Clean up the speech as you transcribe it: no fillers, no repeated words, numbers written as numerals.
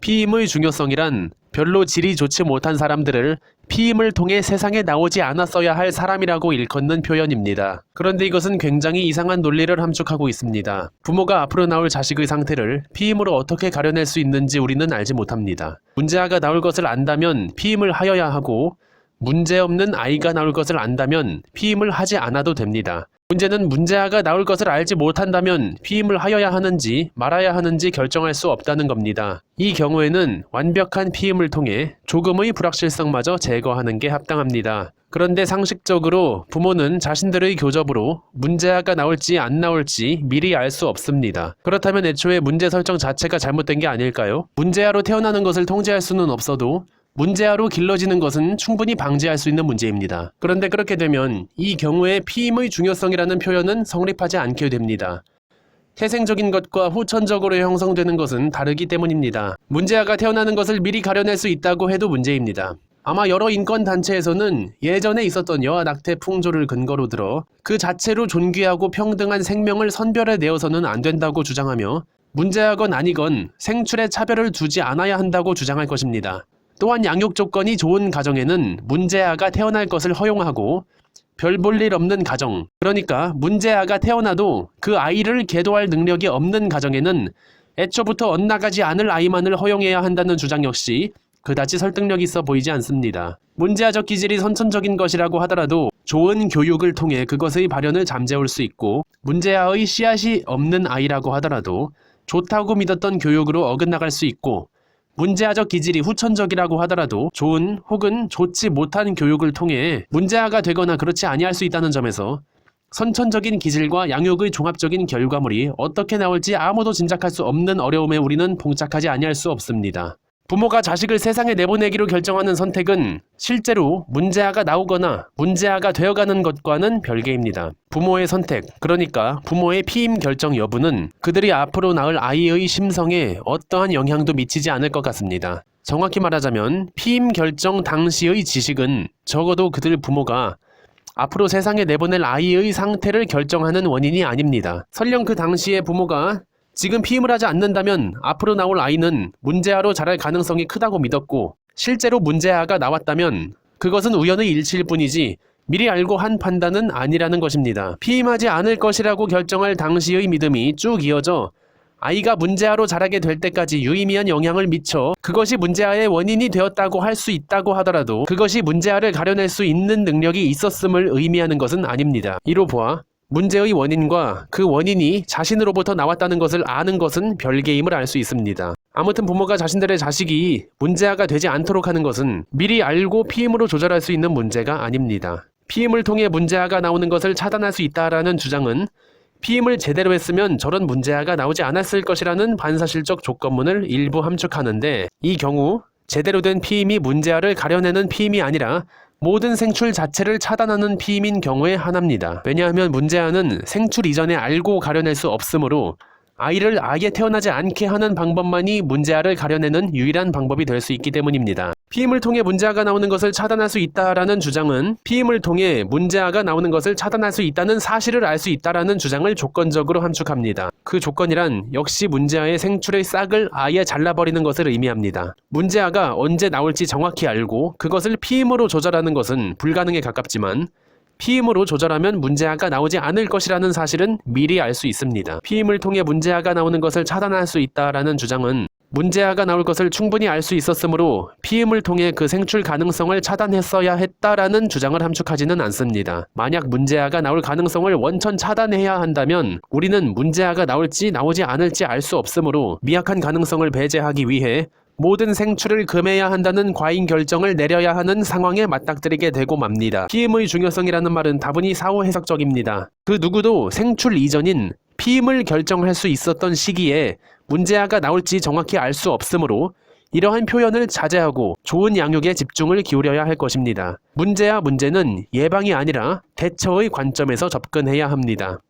피임의 중요성이란 별로 질이 좋지 못한 사람들을 피임을 통해 세상에 나오지 않았어야 할 사람이라고 일컫는 표현입니다. 그런데 이것은 굉장히 이상한 논리를 함축하고 있습니다. 부모가 앞으로 나올 자식의 상태를 피임으로 어떻게 가려낼 수 있는지 우리는 알지 못합니다. 문제아가 나올 것을 안다면 피임을 하여야 하고, 문제없는 아이가 나올 것을 안다면 피임을 하지 않아도 됩니다. 문제는 문제아가 나올 것을 알지 못한다면 피임을 하여야 하는지 말아야 하는지 결정할 수 없다는 겁니다. 이 경우에는 완벽한 피임을 통해 조금의 불확실성마저 제거하는 게 합당합니다. 그런데 상식적으로 부모는 자신들의 교접으로 문제아가 나올지 안 나올지 미리 알 수 없습니다. 그렇다면 애초에 문제 설정 자체가 잘못된 게 아닐까요? 문제아로 태어나는 것을 통제할 수는 없어도 문제아로 길러지는 것은 충분히 방지할 수 있는 문제입니다. 그런데 그렇게 되면 이 경우에 피임의 중요성이라는 표현은 성립하지 않게 됩니다. 태생적인 것과 후천적으로 형성되는 것은 다르기 때문입니다. 문제아가 태어나는 것을 미리 가려낼 수 있다고 해도 문제입니다. 아마 여러 인권단체에서는 예전에 있었던 여아 낙태 풍조를 근거로 들어 그 자체로 존귀하고 평등한 생명을 선별해내어서는 안 된다고 주장하며 문제아건 아니건 생출에 차별을 두지 않아야 한다고 주장할 것입니다. 또한 양육 조건이 좋은 가정에는 문제아가 태어날 것을 허용하고 별 볼 일 없는 가정, 그러니까 문제아가 태어나도 그 아이를 계도할 능력이 없는 가정에는 애초부터 엇나가지 않을 아이만을 허용해야 한다는 주장 역시 그다지 설득력 있어 보이지 않습니다. 문제아적 기질이 선천적인 것이라고 하더라도 좋은 교육을 통해 그것의 발현을 잠재울 수 있고, 문제아의 씨앗이 없는 아이라고 하더라도 좋다고 믿었던 교육으로 어긋나갈 수 있고, 문제아적 기질이 후천적이라고 하더라도 좋은 혹은 좋지 못한 교육을 통해 문제아가 되거나 그렇지 아니할 수 있다는 점에서 선천적인 기질과 양육의 종합적인 결과물이 어떻게 나올지 아무도 짐작할 수 없는 어려움에 우리는 봉착하지 아니할 수 없습니다. 부모가 자식을 세상에 내보내기로 결정하는 선택은 실제로 문제아가 나오거나 문제아가 되어가는 것과는 별개입니다. 부모의 선택, 그러니까 부모의 피임 결정 여부는 그들이 앞으로 낳을 아이의 심성에 어떠한 영향도 미치지 않을 것 같습니다. 정확히 말하자면 피임 결정 당시의 지식은 적어도 그들 부모가 앞으로 세상에 내보낼 아이의 상태를 결정하는 원인이 아닙니다. 설령 그 당시에 부모가 지금 피임을 하지 않는다면 앞으로 나올 아이는 문제아로 자랄 가능성이 크다고 믿었고, 실제로 문제아가 나왔다면 그것은 우연의 일치일 뿐이지 미리 알고 한 판단은 아니라는 것입니다. 피임하지 않을 것이라고 결정할 당시의 믿음이 쭉 이어져 아이가 문제아로 자라게 될 때까지 유의미한 영향을 미쳐 그것이 문제아의 원인이 되었다고 할 수 있다고 하더라도 그것이 문제아를 가려낼 수 있는 능력이 있었음을 의미하는 것은 아닙니다. 이로 보아 문제의 원인과 그 원인이 자신으로부터 나왔다는 것을 아는 것은 별개임을 알 수 있습니다. 아무튼 부모가 자신들의 자식이 문제아가 되지 않도록 하는 것은 미리 알고 피임으로 조절할 수 있는 문제가 아닙니다. 피임을 통해 문제아가 나오는 것을 차단할 수 있다라는 주장은 피임을 제대로 했으면 저런 문제아가 나오지 않았을 것이라는 반사실적 조건문을 일부 함축하는데, 이 경우 제대로 된 피임이 문제아를 가려내는 피임이 아니라 모든 생출 자체를 차단하는 피임인 경우에 하나입니다. 왜냐하면 문제아는 생출 이전에 알고 가려낼 수 없으므로 아이를 아예 태어나지 않게 하는 방법만이 문제아를 가려내는 유일한 방법이 될 수 있기 때문입니다. 피임을 통해 문제아가 나오는 것을 차단할 수 있다라는 주장은 피임을 통해 문제아가 나오는 것을 차단할 수 있다는 사실을 알 수 있다라는 주장을 조건적으로 함축합니다. 그 조건이란 역시 문제아의 생출의 싹을 아예 잘라버리는 것을 의미합니다. 문제아가 언제 나올지 정확히 알고 그것을 피임으로 조절하는 것은 불가능에 가깝지만, 피임으로 조절하면 문제아가 나오지 않을 것이라는 사실은 미리 알 수 있습니다. 피임을 통해 문제아가 나오는 것을 차단할 수 있다라는 주장은 문제아가 나올 것을 충분히 알 수 있었으므로 피임을 통해 그 생출 가능성을 차단했어야 했다라는 주장을 함축하지는 않습니다. 만약 문제아가 나올 가능성을 원천 차단해야 한다면 우리는 문제아가 나올지 나오지 않을지 알 수 없으므로 미약한 가능성을 배제하기 위해 모든 생출을 금해야 한다는 과잉 결정을 내려야 하는 상황에 맞닥뜨리게 되고 맙니다. 피임의 중요성이라는 말은 다분히 사후 해석적입니다. 그 누구도 생출 이전인 피임을 결정할 수 있었던 시기에 문제아가 나올지 정확히 알 수 없으므로 이러한 표현을 자제하고 좋은 양육에 집중을 기울여야 할 것입니다. 문제와 문제는 예방이 아니라 대처의 관점에서 접근해야 합니다.